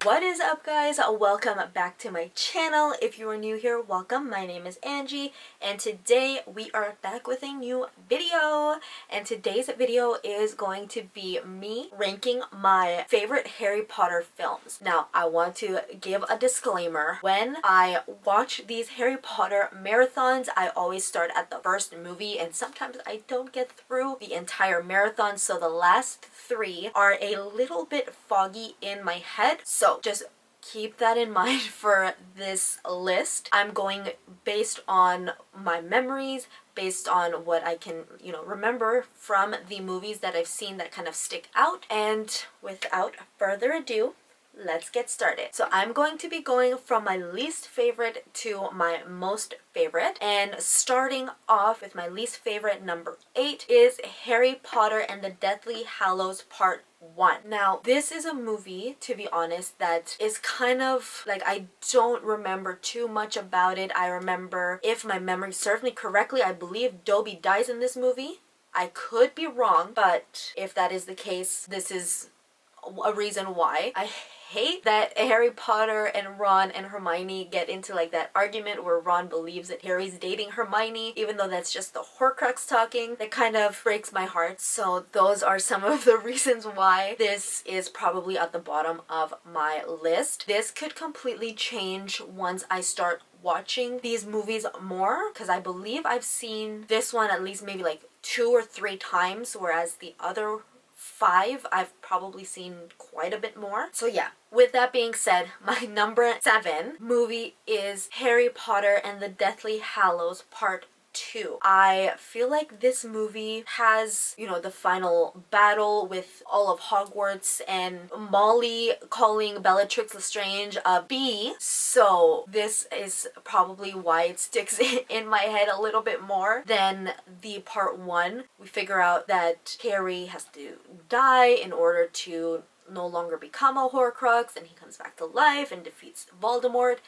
What is up, guys? Welcome back to my channel. If you are new here, welcome. My name is Angie and today we are back with a new video, and today's video is going to be me ranking my favorite Harry Potter films. Now, I want to give a disclaimer. When I watch these Harry Potter marathons, I always start at the first movie and sometimes I don't get through the entire marathon, so the last three are a little bit foggy in my head. So just keep that in mind for this list. I'm going based on my memories, based on what I can, remember from the movies that I've seen that kind of stick out. And without further ado, let's get started. So I'm going to be going from my least favorite to my most favorite, and starting off with my least favorite, number 8, is Harry Potter and the Deathly Hallows Part 1. Now, this is a movie, to be honest, that is kind of like, I don't remember too much about it. I remember, if my memory serves me correctly, I believe Dobby dies in this movie. I could be wrong, but if that is the case, this is a reason why. I hate that Harry Potter and Ron and Hermione get into like that argument where Ron believes that Harry's dating Hermione, even though that's just the Horcrux talking. That kind of breaks my heart. So those are some of the reasons why this is probably at the bottom of my list. This could completely change once I start watching these movies more, because I believe I've seen this one at least maybe like 2 or 3 times, whereas the other 5 I've probably seen quite a bit more. So yeah, with that being said, my number 7 movie is Harry Potter and the Deathly Hallows Part 2. I feel like this movie has, the final battle with all of Hogwarts and Molly calling Bellatrix Lestrange a bee. So this is probably why it sticks in my head a little bit more than the Part 1. We figure out that Harry has to die in order to no longer become a Horcrux, and he comes back to life and defeats Voldemort.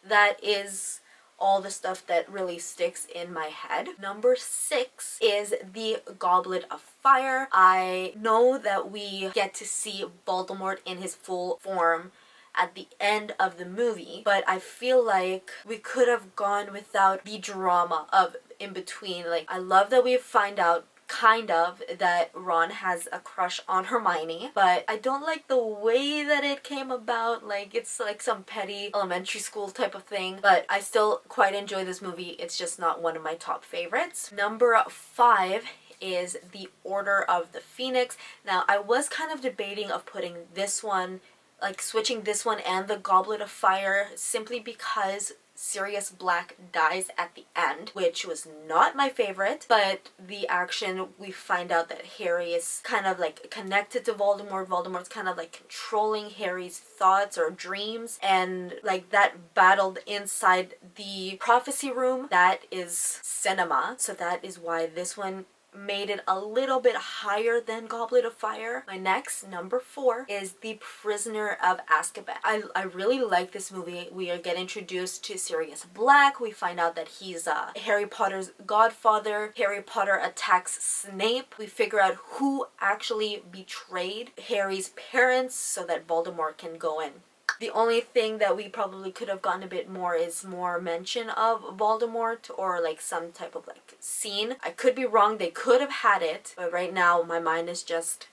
That is all the stuff that really sticks in my head. Number 6 is the Goblet of Fire. I know that we get to see Voldemort in his full form at the end of the movie, but I feel like we could have gone without the drama of in between. Like, I love that we find out kind of that Ron has a crush on Hermione, but I don't like the way that it came about. Like, it's like some petty elementary school type of thing, but I still quite enjoy this movie. It's just not one of my top favorites. Number 5 is The Order of the Phoenix. Now, I was kind of debating of putting this one, like switching this one and the Goblet of Fire, simply because Sirius Black dies at the end, which was not my favorite, but the action, we find out that Harry is kind of like connected to Voldemort. Voldemort's kind of like controlling Harry's thoughts or dreams, and like that battled inside the prophecy room, that is cinema. So that is why this one made it a little bit higher than Goblet of Fire. My next, number 4, is The Prisoner of Azkaban. I really like this movie. We get introduced to Sirius Black. We find out that he's Harry Potter's godfather. Harry Potter attacks Snape. We figure out who actually betrayed Harry's parents so that Voldemort can go in. The only thing that we probably could have gotten a bit more is more mention of Voldemort, or like some type of like scene. I could be wrong, they could have had it, but right now my mind is just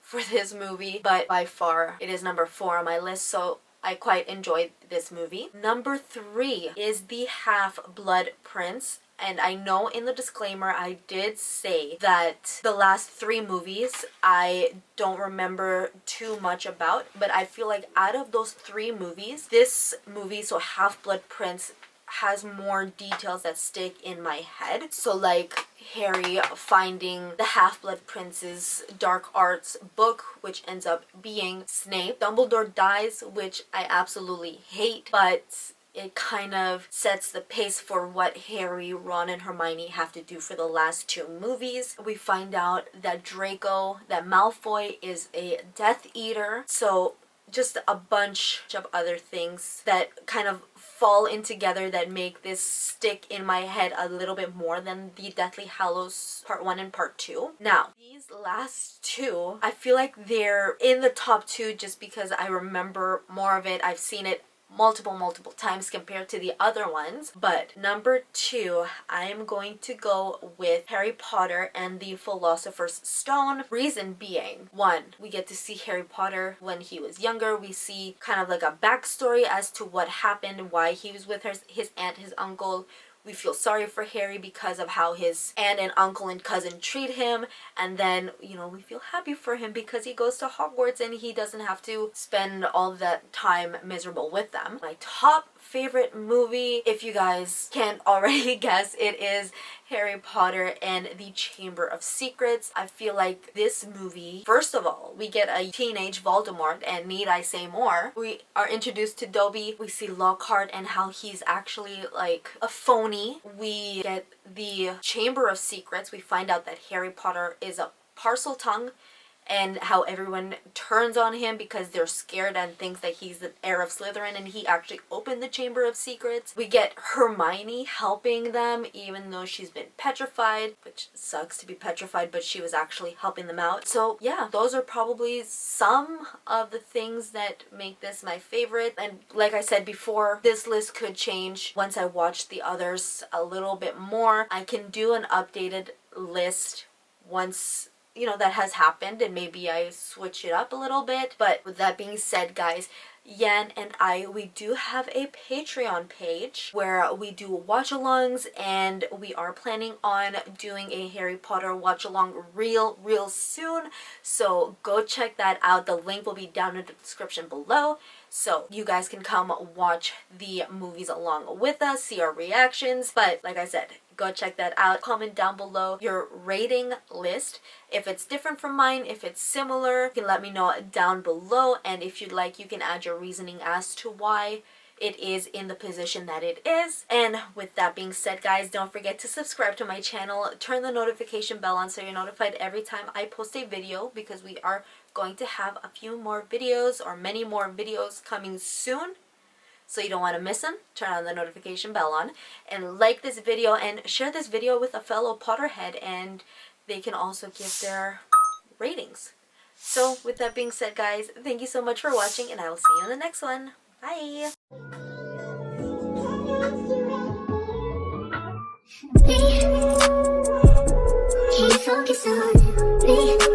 for this movie. But by far it is number 4 on my list, so I quite enjoyed this movie. Number 3 is The Half-Blood Prince. And I know in the disclaimer I did say that the last 3 movies I don't remember too much about, but I feel like out of those 3 movies, this movie, so Half-Blood Prince, has more details that stick in my head. So like Harry finding the Half-Blood Prince's dark arts book, which ends up being Snape. Dumbledore dies, which I absolutely hate, but it kind of sets the pace for what Harry, Ron, and Hermione have to do for the last 2 movies. We find out that that Malfoy is a Death Eater. So just a bunch of other things that kind of fall in together that make this stick in my head a little bit more than the Deathly Hallows Part 1 and Part 2. Now, these last two, I feel like they're in the top two just because I remember more of it. I've seen it multiple times compared to the other ones. But number two, I'm going to go with Harry Potter and the Philosopher's Stone. Reason being, one, we get to see Harry Potter when he was younger. We see kind of like a backstory as to what happened, why he was with his aunt, his uncle. We feel sorry for Harry because of how his aunt and uncle and cousin treat him. And then, you know, we feel happy for him because he goes to Hogwarts and he doesn't have to spend all that time miserable with them. My top favorite movie, if you guys can't already guess, it is Harry Potter and the Chamber of Secrets. I feel like this movie, first of all, we get a teenage Voldemort, and need I say more? We are introduced to Dobby. We see Lockhart and how he's actually like a phony. We get the Chamber of Secrets. We find out that Harry Potter is a Parseltongue, and how everyone turns on him because they're scared and thinks that he's the heir of Slytherin, and he actually opened the Chamber of Secrets. We get Hermione helping them even though she's been petrified, which sucks to be petrified, but she was actually helping them out. So yeah, those are probably some of the things that make this my favorite. And like I said before, this list could change once I watch the others a little bit more. I can do an updated list once, you know, that has happened, and maybe I switch it up a little bit. But with that being said, guys, Yan and I, we do have a Patreon page where we do watch-alongs, and we are planning on doing a Harry Potter watch-along real soon. So go check that out. The link will be down in the description below. So you guys can come watch the movies along with us, see our reactions. But like I said, go check that out. Comment down below your rating list. If it's different from mine, if it's similar, you can let me know down below. And if you'd like, you can add your reasoning as to why it is in the position that it is. And with that being said, guys, don't forget to subscribe to my channel. Turn the notification bell on so you're notified every time I post a video, because we are going to have a few more videos, or many more videos coming soon. So you don't want to miss them. Turn on the notification bell on, and like this video, and share this video with a fellow Potterhead, and they can also give their ratings. So with that being said, guys, thank you so much for watching, and I will see you in the next one. Bye! Can you focus on me?